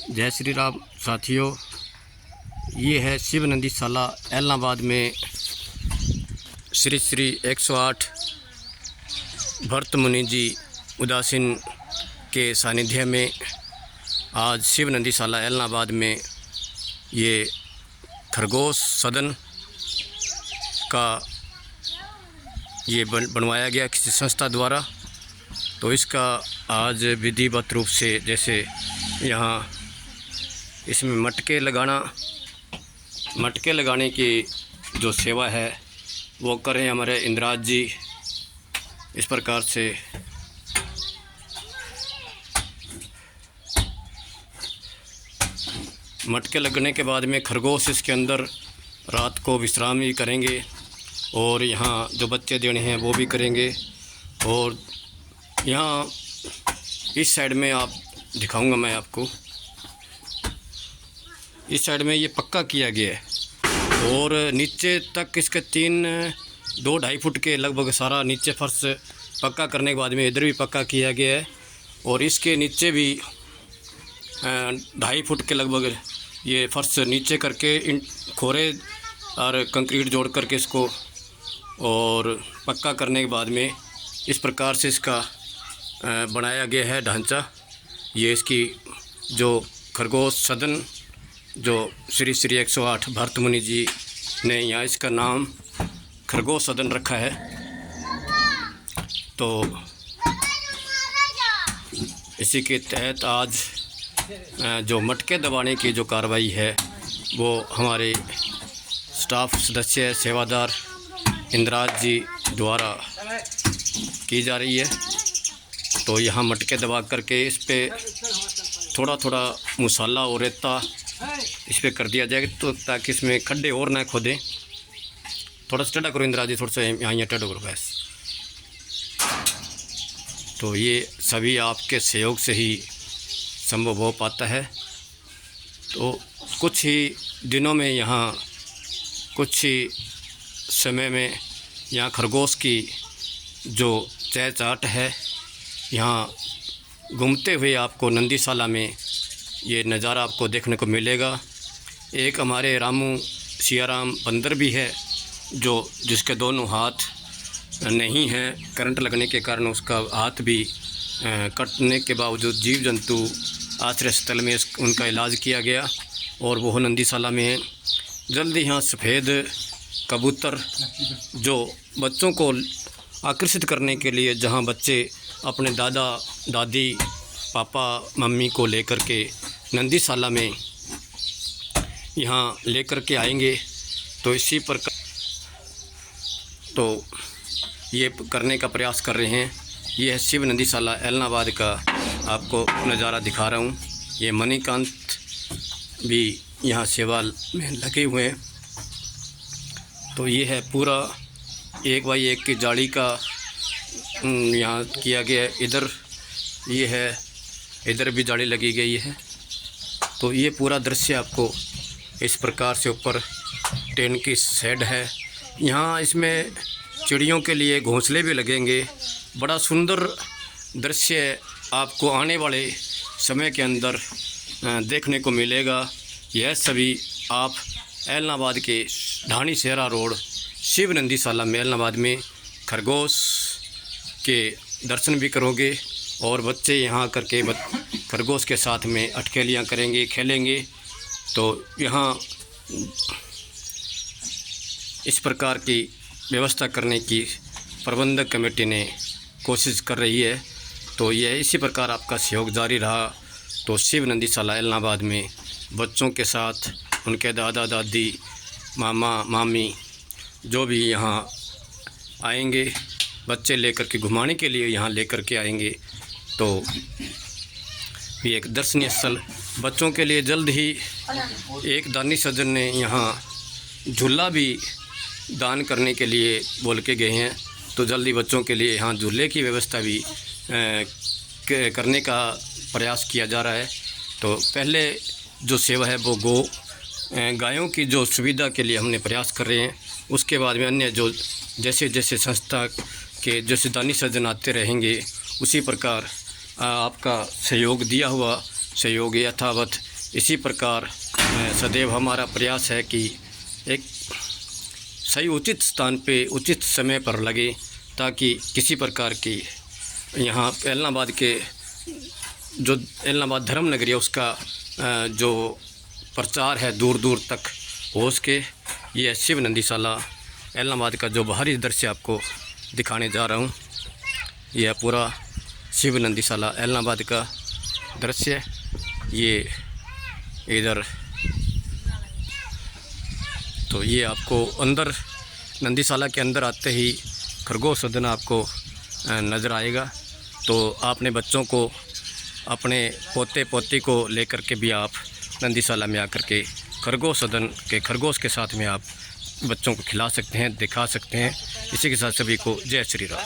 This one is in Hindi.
जय श्री राम साथियों, ये है शिव नंदी शाला ऐलनाबाद में श्री श्री 108 भरत मुनि जी उदासीन के सानिध्य में आज शिव नंदी शाला ऐलनाबाद में ये खरगोश सदन का ये बनवाया गया किसी संस्था द्वारा। तो इसका आज विधिवत रूप से जैसे यहाँ इसमें मटके लगाने की जो सेवा है वो करें हमारे इंद्राज जी। इस प्रकार से मटके लगने के बाद में खरगोश इसके अंदर रात को विश्राम भी करेंगे और यहाँ जो बच्चे देने हैं वो भी करेंगे। और यहाँ इस साइड में आप दिखाऊंगा मैं आपको, इस साइड में ये पक्का किया गया है और नीचे तक इसके 2-2.5 फुट के लगभग सारा नीचे फर्श पक्का करने के बाद में इधर भी पक्का किया गया है। और इसके नीचे भी 2.5 फुट के लगभग ये फर्श नीचे करके इन खोरे और कंक्रीट जोड़ करके इसको और पक्का करने के बाद में इस प्रकार से इसका बनाया गया है ढांचा। ये इसकी जो खरगोश सदन जो श्री श्री 108 भरत मुनि जी ने यहाँ इसका नाम खरगोश सदन रखा है। तो इसी के तहत आज जो मटके दबाने की जो कार्रवाई है वो हमारे स्टाफ सदस्य सेवादार इंद्राज जी द्वारा की जा रही है। तो यहाँ मटके दबा करके इस पे थोड़ा थोड़ा मसाला और रेता इस पर कर दिया जाएगा तो ताकि इसमें खड्डे और ना खोदें। थोड़ा सा टेढ़ा करो इंद्राज जी, थोड़ा सा यहाँ टेढ़ा करो बस। तो ये सभी आपके सहयोग से ही संभव हो पाता है। तो कुछ ही दिनों में यहाँ कुछ ही समय में यहाँ खरगोश की जो चहचहाट है यहाँ घूमते हुए आपको नंदी शाला में ये नज़ारा आपको देखने को मिलेगा। एक हमारे रामू सियाराम बंदर भी है जिसके दोनों हाथ नहीं हैं, करंट लगने के कारण उसका हाथ भी कटने के बावजूद जीव जंतु आश्रय स्थल में उनका इलाज किया गया और वो नंदी शाला में है। जल्दी यहाँ सफ़ेद कबूतर जो बच्चों को आकर्षित करने के लिए, जहाँ बच्चे अपने दादा दादी पापा मम्मी को लेकर के नंदी शाला में यहाँ लेकर के आएंगे, तो इसी प्रकार तो ये करने का प्रयास कर रहे हैं। ये है शिव नंदी शाला ऐलनाबाद का आपको नज़ारा दिखा रहा हूँ। ये मणिकांत भी यहाँ सेवा में लगे हुए हैं। तो ये है पूरा 1x1 की जाली का यहाँ किया गया है। इधर ये है, इधर भी जाली लगी गई है। तो ये पूरा दृश्य आपको इस प्रकार से ऊपर टेन की शेड है। यहाँ इसमें चिड़ियों के लिए घोंसले भी लगेंगे। बड़ा सुंदर दृश्य आपको आने वाले समय के अंदर देखने को मिलेगा। यह सभी आप ऐलनाबाद के ढाणी सेहरा रोड शिव नंदी शाला में ऐलनाबाद में खरगोश के दर्शन भी करोगे और बच्चे यहाँ करके खरगोश के साथ में अटखेलियाँ करेंगे, खेलेंगे। तो यहाँ इस प्रकार की व्यवस्था करने की प्रबंधक कमेटी ने कोशिश कर रही है। तो यह इसी प्रकार आपका सहयोग जारी रहा तो शिव नंदी शाला ऐलनाबाद में बच्चों के साथ उनके दादा दादी मामा मामी जो भी यहाँ आएंगे, बच्चे लेकर के घुमाने के लिए यहाँ लेकर के आएंगे। तो ये एक दर्शनीय स्थल बच्चों के लिए जल्द ही एक दानी सज्जन ने यहाँ झूला भी दान करने के लिए बोल के गए हैं। तो जल्दी बच्चों के लिए यहाँ झूले की व्यवस्था भी करने का प्रयास किया जा रहा है। तो पहले जो सेवा है वो गायों की जो सुविधा के लिए हमने प्रयास कर रहे हैं। उसके बाद में अन्य जो जैसे जैसे संस्था के जैसे दानी सज्जन आते रहेंगे उसी प्रकार आपका सहयोग दिया हुआ सहयोग यथावत इसी प्रकार सदैव हमारा प्रयास है कि एक सही उचित स्थान पे उचित समय पर लगे, ताकि किसी प्रकार की यहाँ ऐलनाबाद के जो ऐलनाबाद धर्म नगरी है उसका जो प्रचार है दूर दूर तक हो सके। ये शिव नंदीशाला ऐलनाबाद का जो बाहरी दृश्य आपको दिखाने जा रहा हूँ, यह पूरा शिव नंदीशाला ऐलनाबाद का दृश्य। ये इधर तो ये आपको अंदर नंदीशाला के अंदर आते ही खरगोश सदन आपको नज़र आएगा। तो आपने बच्चों को, अपने पोते पोती को लेकर के भी आप नंदीशाला में आकर के खरगोश सदन के खरगोश के साथ में आप बच्चों को खिला सकते हैं, दिखा सकते हैं। इसी के साथ सभी को जय श्री राम।